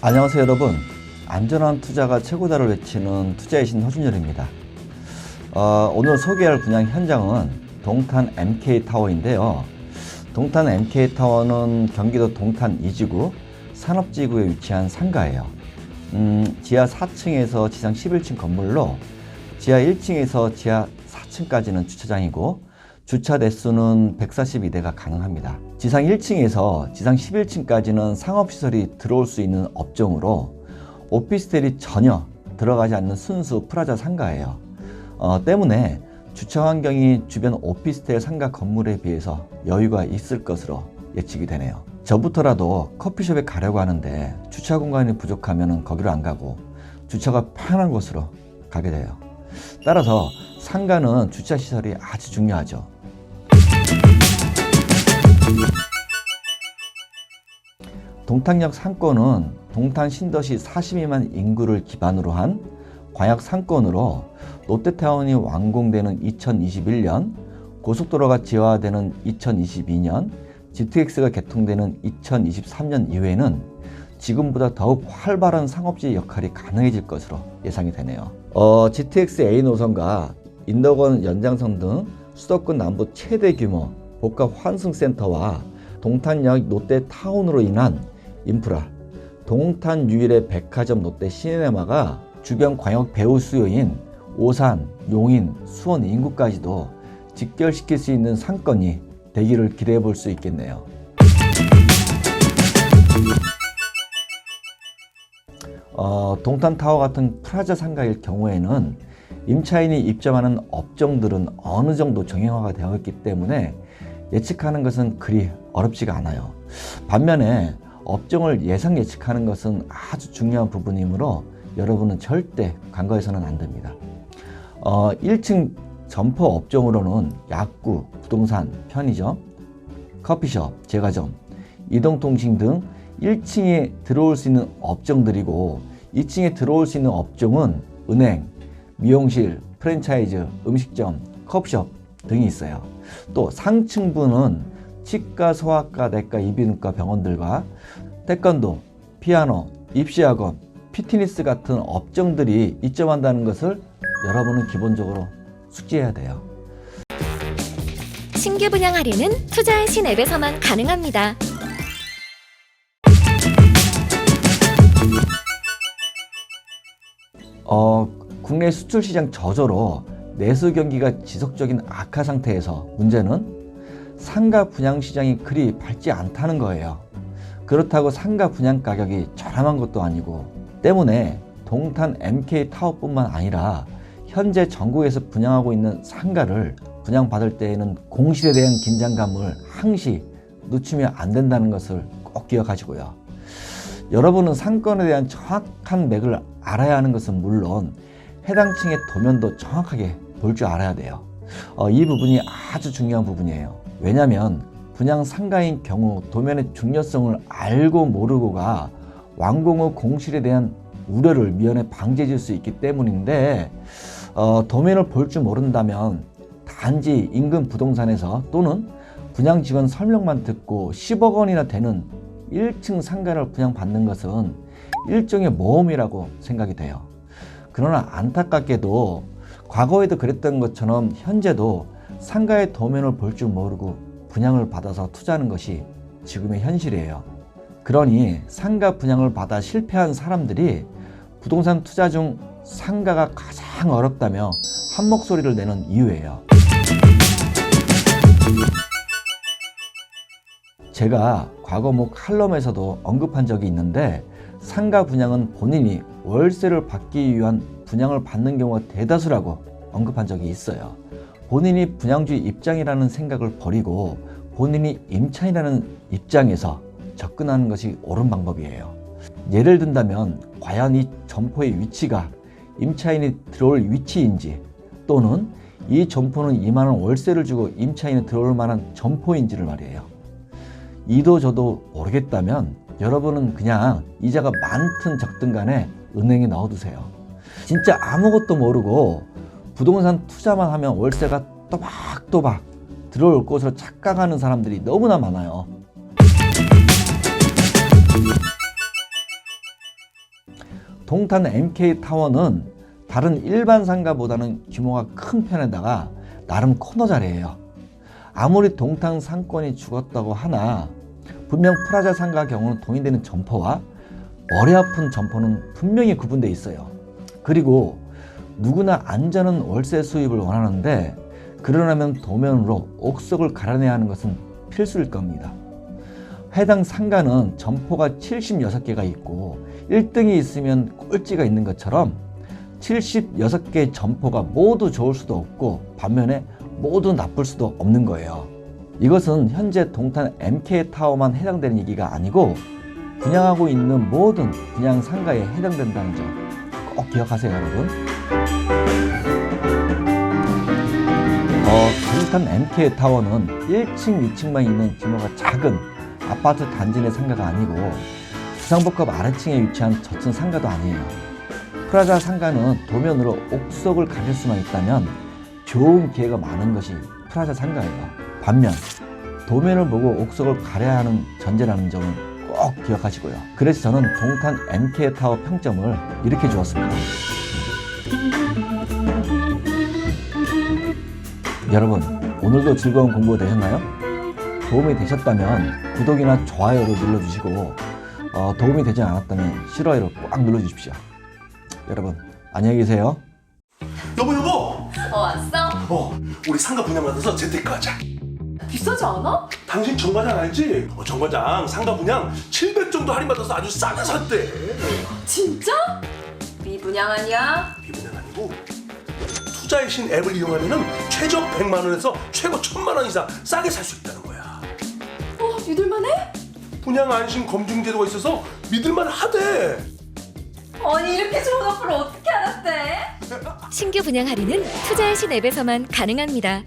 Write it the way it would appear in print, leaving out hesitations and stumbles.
안녕하세요 여러분. 안전한 투자가 최고다를 외치는 투자의 신 허준열입니다. 오늘 소개할 분양 현장은 동탄 MK타워인데요. 동탄 MK타워는 경기도 동탄 2지구 산업지구에 위치한 상가예요. 지하 4층에서 지상 11층 건물로 지하 1층에서 지하 4층까지는 주차장이고 주차 대수는 142대가 가능합니다. 지상 1층에서 지상 11층까지는 상업시설이 들어올 수 있는 업종으로 오피스텔이 전혀 들어가지 않는 순수 프라자 상가예요. 때문에 주차 환경이 주변 오피스텔 상가 건물에 비해서 여유가 있을 것으로 예측이 되네요. 저부터라도 커피숍에 가려고 하는데 주차 공간이 부족하면 거기로 안 가고 주차가 편한 곳으로 가게 돼요. 따라서 상가는 주차 시설이 아주 중요하죠. 동탄역 상권은 동탄 신도시 42만 인구를 기반으로 한 광역 상권으로 롯데타운이 완공되는 2021년, 고속도로가 지하화되는 2022년, GTX가 개통되는 2023년 이후에는 지금보다 더욱 활발한 상업지 역할이 가능해질 것으로 예상이 되네요. GTX A 노선과 인덕원 연장선 등 수도권 남부 최대 규모 복합 환승센터와 동탄역 롯데타운으로 인한 인프라, 동탄 유일의 백화점 롯데 시네마가 주변 광역 배후 수요인 오산, 용인, 수원 인구까지도 직결시킬 수 있는 상권이 되기를 기대해 볼 수 있겠네요. 동탄타워 같은 프라자 상가일 경우에는 임차인이 입점하는 업종들은 어느 정도 정형화가 되어 있기 때문에 예측하는 것은 그리 어렵지가 않아요. 반면에 업종을 예상 예측하는 것은 아주 중요한 부분이므로 여러분은 절대 간과해서는 안 됩니다. 1층 점포 업종으로는 약구, 부동산, 편의점, 커피숍, 제과점, 이동통신 등 1층에 들어올 수 있는 업종들이고 2층에 들어올 수 있는 업종은 은행, 미용실, 프랜차이즈, 음식점, 커피숍 등이 있어요. 또 상층부는 치과, 소아과, 내과, 이비인후과 병원들과 태권도, 피아노, 입시학원, 피트니스 같은 업종들이 입점한다는 것을 여러분은 기본적으로 숙지해야 돼요. 신규 분양 할인은 투자의 신 앱에서만 가능합니다. 국내 수출 시장 저조로 내수 경기가 지속적인 악화 상태에서 문제는 상가 분양 시장이 그리 밝지 않다는 거예요. 그렇다고 상가 분양 가격이 저렴한 것도 아니고 때문에 동탄 MK타워뿐만 아니라 현재 전국에서 분양하고 있는 상가를 분양받을 때에는 공실에 대한 긴장감을 항시 늦추면 안 된다는 것을 꼭 기억하시고요. 여러분은 상권에 대한 정확한 맥을 알아야 하는 것은 물론 해당 층의 도면도 정확하게 볼 줄 알아야 돼요. 이 부분이 아주 중요한 부분이에요. 왜냐하면 분양 상가인 경우 도면의 중요성을 알고 모르고가 완공 후 공실에 대한 우려를 미연에 방지해 줄 수 있기 때문인데 도면을 볼 줄 모른다면 단지 인근 부동산에서 또는 분양 직원 설명만 듣고 10억 원이나 되는 1층 상가를 분양받는 것은 일종의 모험이라고 생각이 돼요. 그러나 안타깝게도 과거에도 그랬던 것처럼 현재도 상가의 도면을 볼 줄 모르고 분양을 받아서 투자하는 것이 지금의 현실이에요. 그러니 상가 분양을 받아 실패한 사람들이 부동산 투자 중 상가가 가장 어렵다며 한 목소리를 내는 이유예요. 제가 과거 모 칼럼에서도 언급한 적이 있는데 상가 분양은 본인이 월세를 받기 위한 분양을 받는 경우가 대다수라고 언급한 적이 있어요. 본인이 분양주 입장이라는 생각을 버리고 본인이 임차인이라는 입장에서 접근하는 것이 옳은 방법이에요. 예를 든다면 과연 이 점포의 위치가 임차인이 들어올 위치인지 또는 이 점포는 2만 원 월세를 주고 임차인이 들어올 만한 점포인지를 말이에요. 이도 저도 모르겠다면 여러분은 그냥 이자가 많든 적든 간에 은행에 넣어두세요. 진짜 아무것도 모르고 부동산 투자만 하면 월세가 또박또박 들어올 것으로 착각하는 사람들이 너무나 많아요. 동탄 MK타워는 다른 일반 상가보다는 규모가 큰 편에다가 나름 코너 자리예요. 아무리 동탄 상권이 죽었다고 하나 분명 프라자 상가 경우는 동의되는 점포와 머리 아픈 점포는 분명히 구분되어 있어요. 그리고 누구나 안전한 월세 수입을 원하는데 그러려면 도면으로 옥석을 갈아내야 하는 것은 필수일 겁니다. 해당 상가는 점포가 76개가 있고 1등이 있으면 꼴찌가 있는 것처럼 76개의 점포가 모두 좋을 수도 없고 반면에 모두 나쁠 수도 없는 거예요. 이것은 현재 동탄 MK타워만 해당되는 얘기가 아니고 분양하고 있는 모든 분양 상가에 해당된다는 점 꼭 기억하세요, 여러분. 동탄 MK타워는 1층, 2층만 있는 규모가 작은 아파트 단지 내 상가가 아니고 부산복합 아래층에 위치한 저층 상가도 아니에요. 프라자 상가는 도면으로 옥석을 가릴 수만 있다면 좋은 기회가 많은 것이 프라자 상가예요. 반면 도면을 보고 옥석을 가려야 하는 전제라는 점은 꼭 기억하시고요. 그래서 저는 동탄 MK타워 평점을 이렇게 주었습니다. 여러분, 오늘도 즐거운 공부 되셨나요? 도움이 되셨다면 구독이나 좋아요를 눌러주시고 도움이 되지 않았다면 싫어요를 꽉 눌러주십시오. 여러분, 안녕히 계세요. 여보 왔어? 우리 상가 분양 받아서 재테크 하자. 비싸지 않아? 당신 정과장 알지? 정과장 상가 분양 700 정도 할인받아서 아주 싸게 샀대. 진짜? 미분양 아니야? 비분양 아니고 투자의 신 앱을 이용하면 최저 100만 원에서 최고 1000만 원 이상 싸게 살 수 있다는 거야. 믿을만해? 분양 안심 검증 제도가 있어서 믿을만 하대. 아니 이렇게 좋은 어플을 어떻게 알았대? 신규 분양 할인은 투자의 신 앱에서만 가능합니다.